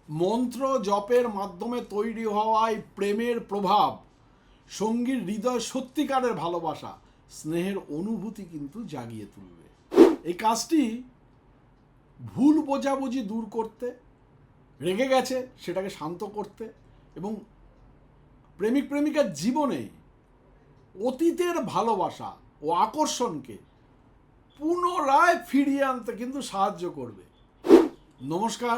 মন্ত্র জপের মাধ্যমে তৈরি হওয়ায় প্রেমের প্রভাব, সঙ্গীর হৃদয় সত্যিকারের ভালোবাসা, স্নেহের অনুভূতি কিন্তু জাগিয়ে তুলবে। এই কাজটি ভুল বোঝাবুঝি দূর করতে, রেগে গেছে সেটাকে শান্ত করতে এবং প্রেমিক প্রেমিকার জীবনে অতীতের ভালোবাসা ও আকর্ষণকে পুনরায় ফিরিয়ে আনতে কিন্তু সাহায্য করবে। নমস্কার,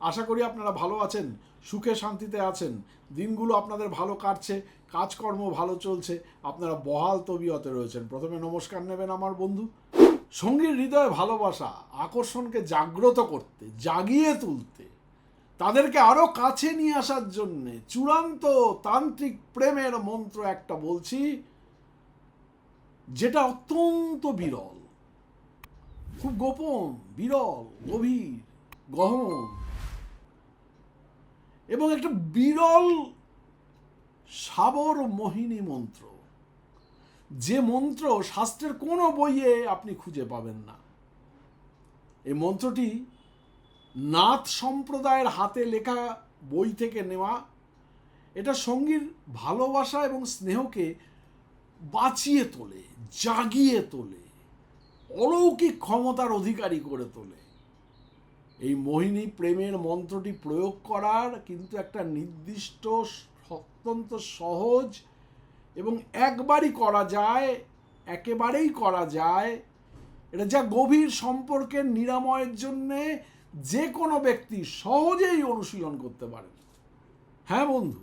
আশা করি আপনারা ভালো আছেন, সুখে শান্তিতে আছেন, দিনগুলো আপনাদের ভালো কাটছে, কাজকর্ম ভালো চলছে, আপনারা বহাল তবিয়তে রয়েছেন। প্রথমে নমস্কার নেবেন আমার বন্ধু। সঙ্গীর হৃদয়ে ভালোবাসা, আকর্ষণকে জাগ্রত করতে, জাগিয়ে তুলতে, তাদেরকে আরও কাছে নিয়ে আসার জন্যে চূড়ান্ত তান্ত্রিক প্রেমের মন্ত্র একটা বলছি, যেটা অত্যন্ত বিরল, খুব গোপন, বিরল, গভীর, গহন এবং একটা বিরল সাবর মোহিনী মন্ত্র, যে মন্ত্র শাস্ত্রের কোনো বইয়ে আপনি খুঁজে পাবেন না। এই মন্ত্রটি নাথ সম্প্রদায়ের হাতে লেখা বই থেকে নেওয়া। এটা সঙ্গীর ভালোবাসা এবং স্নেহকে বাঁচিয়ে তোলে, জাগিয়ে তোলে, অলৌকিক ক্ষমতার অধিকারী করে তোলে। এই মোহিনী প্রেমের মন্ত্রটি প্রয়োগ করার কিন্তু একটা নির্দিষ্ট, অত্যন্ত সহজ এবং একবারই করা যায়, একেবারেই করা যায়। এটা যা গভীর সম্পর্কের নিরাময়ের জন্যে যে কোনো ব্যক্তি সহজেই অনুশীলন করতে পারে। হ্যাঁ বন্ধু,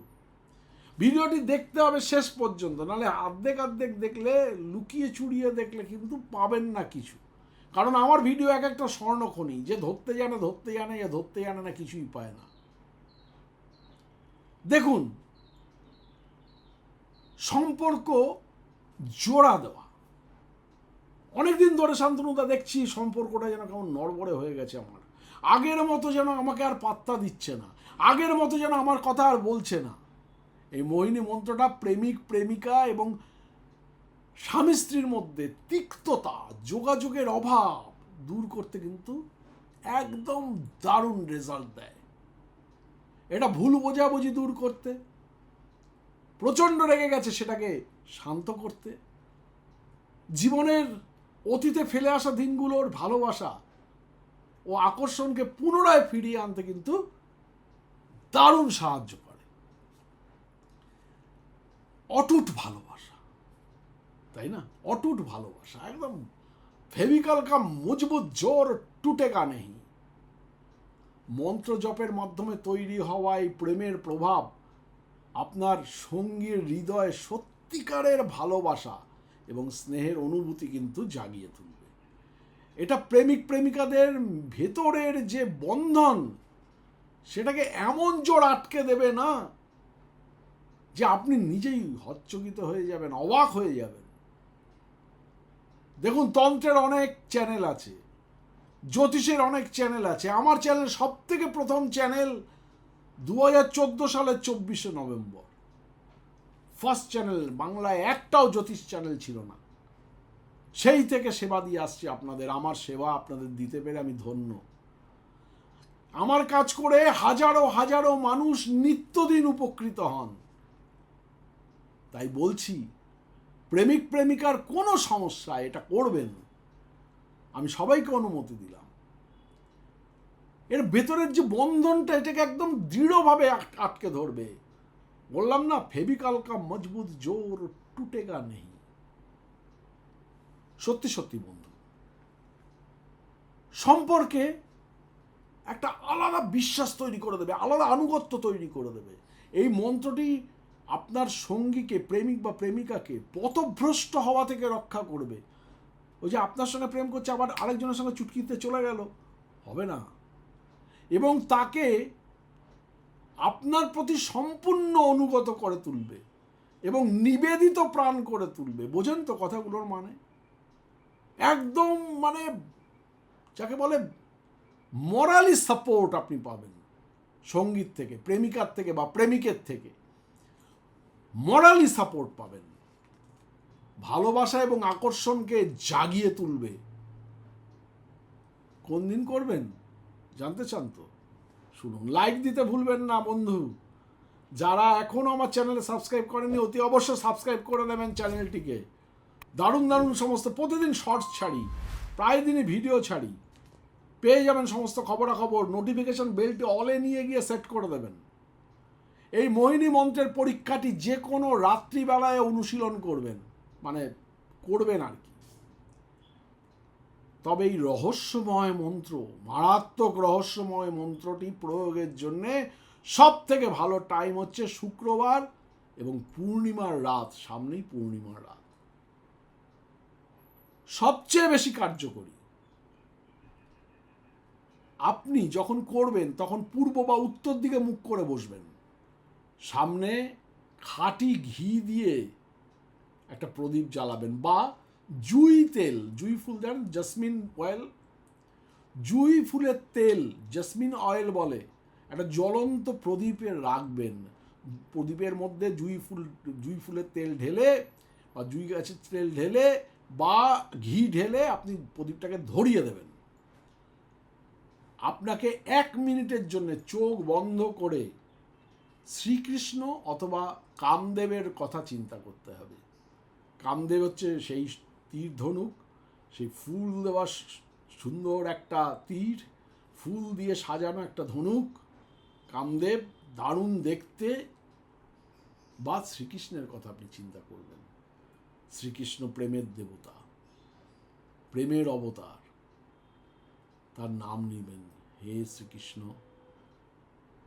ভিডিওটি দেখতে হবে শেষ পর্যন্ত, নাহলে আর্ধেক দেখলে, লুকিয়ে চুরিয়ে দেখলে কিন্তু পাবেন না কিছু। কারণ আমার ভিডিও এক একটা স্বর্ণখনি, যে ধরতে জানে, এ ধরতে জানে না, কিছুই পায় না। দেখুন, সম্পর্ক জোড়া দেওয়া। অনেকদিন ধরে শান্তনুদা দেখছি সম্পর্কটা যেন কেমন নড়বড়ে হয়ে গেছে আমার। আগের মতো যেন আমাকে আর পাত্তা দিচ্ছে না, আগের মতো যেন আমার কথা আর বলছে না। এই মোহিনী মন্ত্রটা প্রেমিক প্রেমিকা এবং স্বামী স্ত্রীর মধ্যে তিক্ততা, যোগাযোগের অভাব দূর করতে কিন্তু একদম দারুণ রেজাল্ট দেয়। এটা ভুল বোঝাবুঝি দূর করতে, প্রচণ্ড রেগে গেছে সেটাকে শান্ত করতে, জীবনের অতীতে ফেলে আসা দিনগুলোর ভালোবাসা ও আকর্ষণকে পুনরায় ফিরিয়ে আনতে কিন্তু দারুণ সাহায্য করে। অটুট ভালোবাসা, তাই না? অটুট ভালোবাসা, একদম ফেভিকল কা মজবুত জোর টুটেগা নেই। মন্ত্র জপের মাধ্যমে তৈরি হওয়া এই প্রেমের প্রভাব আপনার সঙ্গীর হৃদয়ে সত্যিকারের ভালোবাসা এবং স্নেহের অনুভূতি কিন্তু জাগিয়ে তুলবে। এটা প্রেমিক প্রেমিকাদের ভেতরের যে বন্ধন, সেটাকে এমন জোর আটকে দেবে না যে আপনি নিজেই হচ্চকিত হয়ে যাবেন, অবাক হয়ে যাবেন। দেখুন, তন্ত্রের অনেক চ্যানেল আছে, জ্যোতিষের অনেক চ্যানেল আছে। আমার চ্যানেল সব থেকে প্রথম চ্যানেল 2014 সালের 24শে নভেম্বর। ফার্স্ট চ্যানেল, বাংলায় একটাও জ্যোতিষ চ্যানেল ছিল না। সেই থেকে সেবা দিয়ে আসছি আপনাদের। আমার সেবা আপনাদের দিতে পেরে আমি ধন্য। আমার কাজ করে হাজারো হাজারো মানুষ নিত্যদিন উপকৃত হন। তাই বলছি, প্রেমিক প্রেমিকার কোনো সমস্যা এটা করবেন, আমি সবাইকে অনুমতি দিলাম। এর ভেতরের যে বন্ধনটা, এটাকে একদম দৃঢ়ভাবে আটকে ধরবে। বললাম না, ফেভিকল কা মজবুত জোর টুটেগা নেই। সত্যি সত্যি বন্ধু, সম্পর্কে একটা আলাদা বিশ্বাস তৈরি করে দেবে, আলাদা আনুগত্য তৈরি করে দেবে। এই মন্ত্রটি আপনার সঙ্গীকে, প্রেমিক বা প্রেমিকাকে পথভ্রষ্ট হওয়া থেকে রক্ষা করবে। ওই যে আপনার সঙ্গে প্রেম করছে, আবার আরেকজনের সঙ্গে চুটকিতে চলে গেল, হবে না। এবং তাকে আপনার প্রতি সম্পূর্ণ অনুগত করে তুলবে এবং নিবেদিত প্রাণ করে তুলবে। বোঝেন তো কথাগুলোর মানে? একদম মানে যাকে বলে মোরালি সাপোর্ট আপনি পাবেন সঙ্গীত থেকে, প্রেমিকার থেকে বা প্রেমিকের থেকে মোরালি সাপোর্ট পাবেন। ভালোবাসা এবং আকর্ষণকে জাগিয়ে তুলবে। কোন দিন করবেন জানতে চান তো? শুনুন। লাইক দিতে ভুলবেন না বন্ধু। যারা এখনও আমার চ্যানেলে সাবস্ক্রাইব করেনি অতি অবশ্যই সাবস্ক্রাইব করে নেবেন চ্যানেলটিকে। দারুণ দারুণ সমস্ত প্রতিদিন শর্টস ছাড়ি, প্রায় দিনই ভিডিও ছাড়ি, পেয়ে যাবেন সমস্ত খবরাখবর। নোটিফিকেশন বেলটি অলে নিয়ে গিয়ে সেট করে দেবেন। এই মোহিনী মন্ত্রের পরীক্ষাটি যে কোনো রাত্রিবেলায় অনুশীলন করবেন, মানে করবেন আর কি। তবে এই রহস্যময় মন্ত্র, মারাত্মক রহস্যময় মন্ত্রটি প্রয়োগের জন্যে সব থেকে ভালো টাইম হচ্ছে শুক্রবার এবং পূর্ণিমার রাত। সামনেই পূর্ণিমার রাত, সবচেয়ে বেশি কার্যকরী। আপনি যখন করবেন তখন পূর্ব বা উত্তর দিকে মুখ করে বসবেন। সামনে খাঁটি ঘি দিয়ে একটা প্রদীপ জ্বালাবেন, বা জুঁই তেল, জুঁই ফুল দেন, জেসমিন অয়েল, জুঁই ফুলের তেল, জেসমিন অয়েল বলে, একটা জ্বলন্ত প্রদীপে রাখবেন। প্রদীপের মধ্যে জুঁই ফুলের তেল ঢেলে বা জুঁই গাছের তেল ঢেলে বা ঘি ঢেলে আপনি প্রদীপটাকে ধরিয়ে দেবেন। আপনাকে 1 মিনিটের জন্য চোখ বন্ধ করে শ্রীকৃষ্ণ অথবা কামদেবের কথা চিন্তা করতে হবে। কামদেব হচ্ছে সেই তীর ধনুক, সেই ফুল দেওয়া সুন্দর একটা তীর, ফুল দিয়ে সাজানো একটা ধনুক। কামদেব দারুণ দেখতে। বা শ্রীকৃষ্ণের কথা আপনি চিন্তা করবেন। শ্রীকৃষ্ণ প্রেমের দেবতা, প্রেমের অবতার, তার নাম নেবেন। হে শ্রীকৃষ্ণ,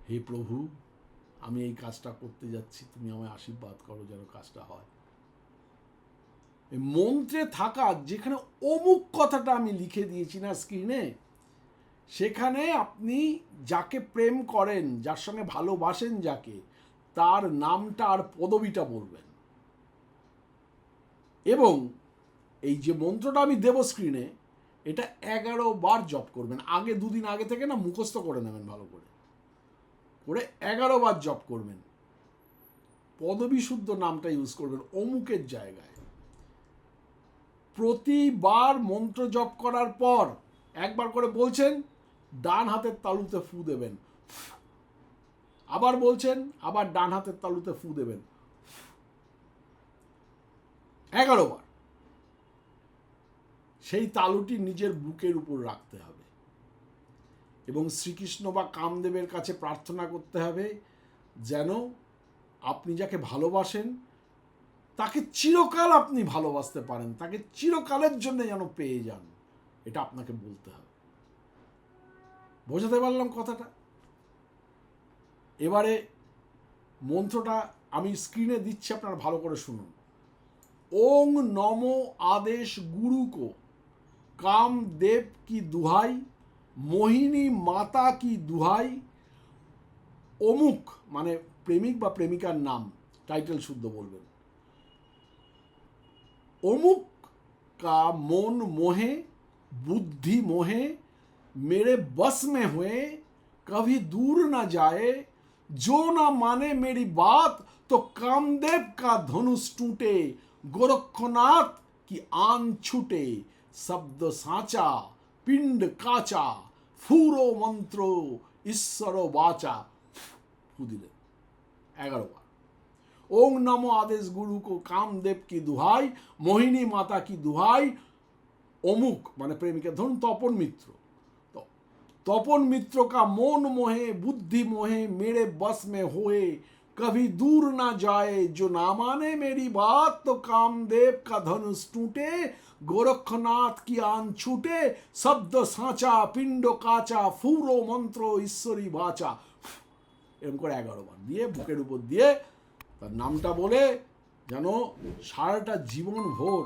হে প্রভু, আমি এই কাজটা করতে যাচ্ছি, তুমি আমায় আশীর্বাদ করো যেন কাজটা হয়। এই মন্ত্রে থাকা যেখানে অমুক কথাটা আমি লিখে দিয়েছি না স্ক্রিনে, সেখানে আপনি যাকে প্রেম করেন, যার সঙ্গে ভালোবাসেন, যাকে, তার নামটা আর পদবিটা বলবেন। এবং এই যে মন্ত্রটা আমি দেব স্ক্রিনে, এটা 11 বার জপ করবেন। আগে 2 দিন আগে থেকে না মুখস্থ করে নেবেন, ভালো করে 11 বার জপ করবেন। পদবী শুদ্ধ নামটা ইউজ করবেন অমুকের জায়গায়। প্রতিবার মন্ত্র জপ করার পর একবার করে বলছেন, ডান হাতের তালুতে ফু দেবেন। আবার বলছেন, আবার ডান হাতের তালুতে ফু দেবেন 11 বার। সেই তালুটি নিজের বুকের উপর রাখতে হবে এবং শ্রীকৃষ্ণ বা কামদেবের কাছে প্রার্থনা করতে হবে যেন আপনি যাকে ভালোবাসেন তাকে চিরকাল আপনি ভালোবাসতে পারেন, তাকে চিরকালের জন্য যেন পেয়ে যান। এটা আপনাকে বলতে হবে। বোঝাতে পারলাম কথাটা? এবারে মন্ত্রটা আমি স্ক্রিনে দিচ্ছি, আপনারা ভালো করে শুনুন। ওং নমো আদেশ গুরু কো, কামদেব কি দুহাই, মোহিনী মাতা কি দুহাই। অমুক মানে প্রেমিক বা প্রেমিকার নাম, টাইটেল শুদ্ধ বলবেন। অমুক का मन मोहे, बुद्धि मोहे, मेरे बस में हुए, कभी दूर न जाए, जो ना माने मेरी बात तो कामदेव का धनुष टूटे, गोरखनाथ की आन छूटे, शब्द साचा पिंड काचा, फूरो मंत्रो ईश्वरो वाचा। फू दिले 11 बार। ओम नमो आदेश गुरु को, कामदेव की दुहाई, मोहिनी माता की दुहाई। অমুক মানে প্রেমিকা, ধরুন তপন মিত্র, তপন मित्र का मोन मोहे, बुद्धि मोहे, मेरे बस में होए, कभी दूर ना जाए, जो ना माने मेरी बात तो कामदेव का धनुष टूटे, गोरखनाथ की आन छूटे, शब्द साचा पिंड काचा, फूरो मंत्र ईश्वरी बाचा। এরকম করে 11 বার দিয়ে বুকের উপর দিয়ে তার নামটা বলে যেন সারাটা জীবন ভোর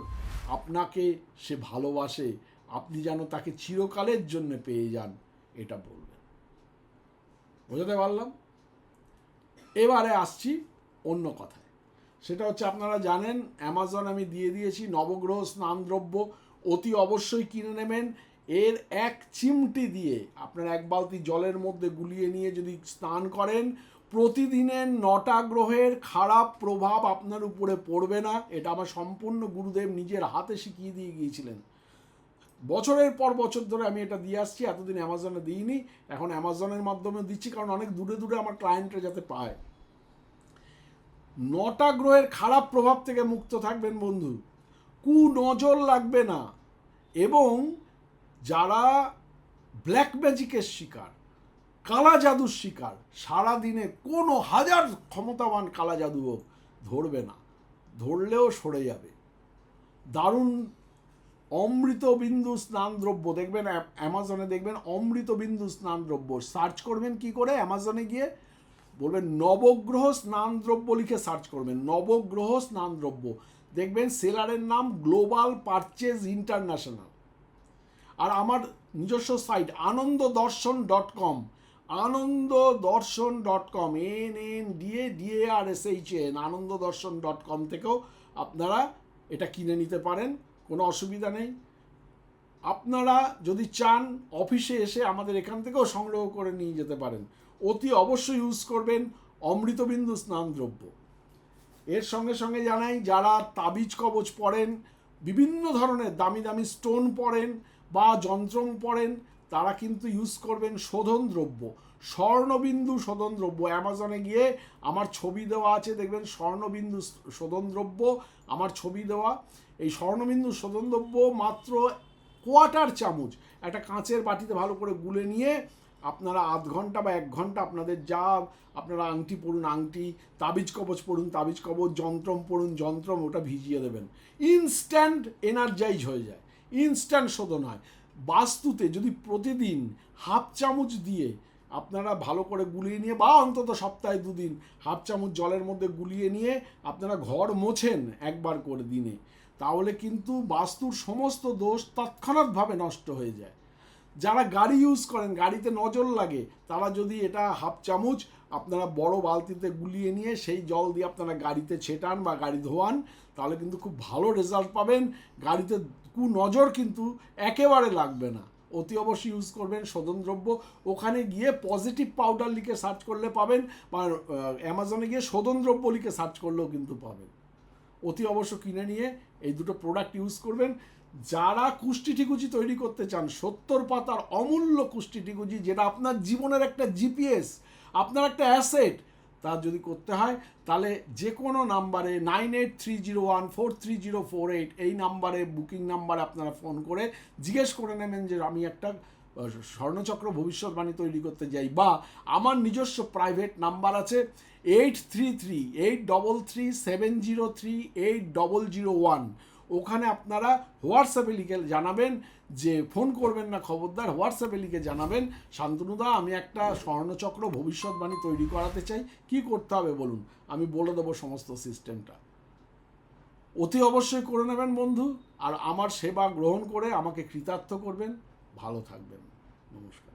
আপনাকে সে ভালোবাসে, আপনি যেন তাকে চিরকালের জন্য পেয়ে যান, এটা বলবেন। বোঝাতে পারলাম? এবারে আসছি অন্য কথায়। সেটা হচ্ছে, আপনারা জানেন অ্যামাজন আমি দিয়ে দিয়েছি নবগ্রহ স্নানদ্রব্য, অতি অবশ্যই কিনে নেবেন। এর 1 চিমটি দিয়ে আপনারা 1 বালতি জলের মধ্যে গুলিয়ে নিয়ে যদি স্নান করেন, প্রতিদিনের 9টা গ্রহের খারাপ প্রভাব আপনার উপরে পড়বে না। এটা আমার সম্পূর্ণ গুরুদেব নিজের হাতে শিখিয়ে দিয়ে গিয়েছিলেন। বছরের পর বছর ধরে আমি এটা দিয়ে আসছি, এতদিন অ্যামাজনে দিইনি, এখন অ্যামাজনের মাধ্যমে দিচ্ছি, কারণ অনেক দূরে দূরে আমার ক্লায়েন্টরা যাতে পায়। 9টা গ্রহের খারাপ প্রভাব থেকে মুক্ত থাকবেন বন্ধু, কুনজর লাগবে না, এবং যারা ব্ল্যাক ম্যাজিকের শিকার, কালা জাদুর শিকার, সারাদিনে কোনো হাজার ক্ষমতাবান কালা জাদু হোক ধরবে না, ধরলেও সরে যাবে। দারুণ অমৃত বিন্দু স্নান দ্রব্য দেখবেন, অ্যামাজনে দেখবেন অমৃত বিন্দু স্নান দ্রব্য, সার্চ করবেন কি করে, অ্যামাজনে গিয়ে বলবেন নবগ্রহ স্নান দ্রব্য লিখে সার্চ করবেন, নবগ্রহ স্নান দ্রব্য, দেখবেন সেলারের নাম গ্লোবাল পারচেজ ইন্টারন্যাশনাল। আর আমার নিজস্ব site ananddarshan.com, ananddarshan.com, ANNDADARSHAN, ananddarshan.com থেকেও আপনারা এটা কিনে নিতে পারেন, কোনো অসুবিধা নেই। আপনারা যদি চান অফিসে এসে আমাদের এখান থেকেও সংগ্রহ করে নিয়ে যেতে পারেন। অতি অবশ্যই ইউজ করবেন অমৃতবিন্দু স্নান দ্রব্য। এর সঙ্গে সঙ্গে জানাই, যারা তাবিজ কবচ পড়েন, বিভিন্ন ধরনের দামি দামি স্টোন পড়েন বা যন্ত্রম পড়েন, তারা কিন্তু ইউজ করবেন শোধন দ্রব্য, স্বর্ণবিন্দু শোধন দ্রব্য। অ্যামাজনে গিয়ে আমার ছবি দেওয়া আছে, দেখবেন স্বর্ণবিন্দু শোধন দ্রব্য, আমার ছবি দেওয়া। এই স্বর্ণবিন্দু শোধন দ্রব্য মাত্র 1/4 চামচ একটা কাঁচের বাটিতে ভালো করে গুলে নিয়ে আপনারা আধ ঘন্টা বা 1 ঘন্টা আপনাদের যা, আপনারা আংটি পড়ুন আংটি, তাবিজ কবচ পড়ুন তাবিজ কবচ, যন্ত্রম পড়ুন যন্ত্রম, ওটা ভিজিয়ে দেবেন, ইনস্ট্যান্ট এনার্জাইজ হয়ে যায়, ইনস্ট্যান্ট শোধন হয়। বাস্তুতে যদি প্রতিদিন 1/2 চামচ দিয়ে আপনারা ভালো করে গুলিয়ে নিয়ে, বা অন্তত সপ্তাহে 2 দিন 1/2 চামচ জলের মধ্যে গুলিয়ে নিয়ে আপনারা ঘর মোছেন একবার করে দিনে, তাহলে কিন্তু বাস্তুর সমস্ত দোষ তৎক্ষণাৎভাবে নষ্ট হয়ে যায়। যারা গাড়ি ইউজ করেন, গাড়িতে নজর লাগে, তারা যদি এটা 1/2 চামচ আপনারা বড় বালতিতে গুলিয়ে নিয়ে সেই জল দিয়ে আপনারা গাড়িতে ছেটান বা গাড়ি ধোয়ান, তাহলে কিন্তু খুব ভালো রেজাল্ট পাবেন। গাড়িতে কুনজর কিন্তু একেবারে লাগবে না। অতি অবশ্যই ইউজ করবেন শোধন দ্রব্য। ওখানে গিয়ে পজিটিভ পাউডার লিখে সার্চ করলে পাবেন, বা অ্যামাজনে গিয়ে শোধন দ্রব্য লিখে সার্চ করলেও কিন্তু পাবেন। অতি অবশ্য কিনে নিয়ে এই দুটো প্রোডাক্ট ইউজ করবেন। যারা কুষ্টি ঠিকুজি তৈরি করতে চান, 70 পাতার অমূল্য কুষ্টি ঠিকুজি, যেটা আপনার জীবনের একটা জিপিএস, আপনার একটা অ্যাসেট, তা যদি করতে হয় তাহলে যে কোনো নাম্বারে 9830143048 এই নাম্বারে, বুকিং নাম্বারে আপনারা ফোন করে জিজ্ঞেস করে নেবেন যে আমি একটা স্বর্ণচক্র ভবিষ্যৎবাণী তৈরি করতে যাই, বা আমার নিজস্ব প্রাইভেট নাম্বার আছে 833833703801, ওখানে আপনারা হোয়াটসঅ্যাপে লিখে জানাবেন, যে ফোন করবেন না খবরদার, হোয়াটসঅ্যাপে লিখে জানাবেন শান্তনুদা আমি একটা স্বর্ণচক্র ভবিষ্যৎবাণী তৈরি করাতে চাই, কি করতে হবে বলুন, আমি বলে দেবো সমস্ত সিস্টেমটা। অতি অবশ্যই করে নেবেন বন্ধু, আর আমার সেবা গ্রহণ করে আমাকে কৃতার্থ করবেন। ভালো থাকবেন, নমস্কার।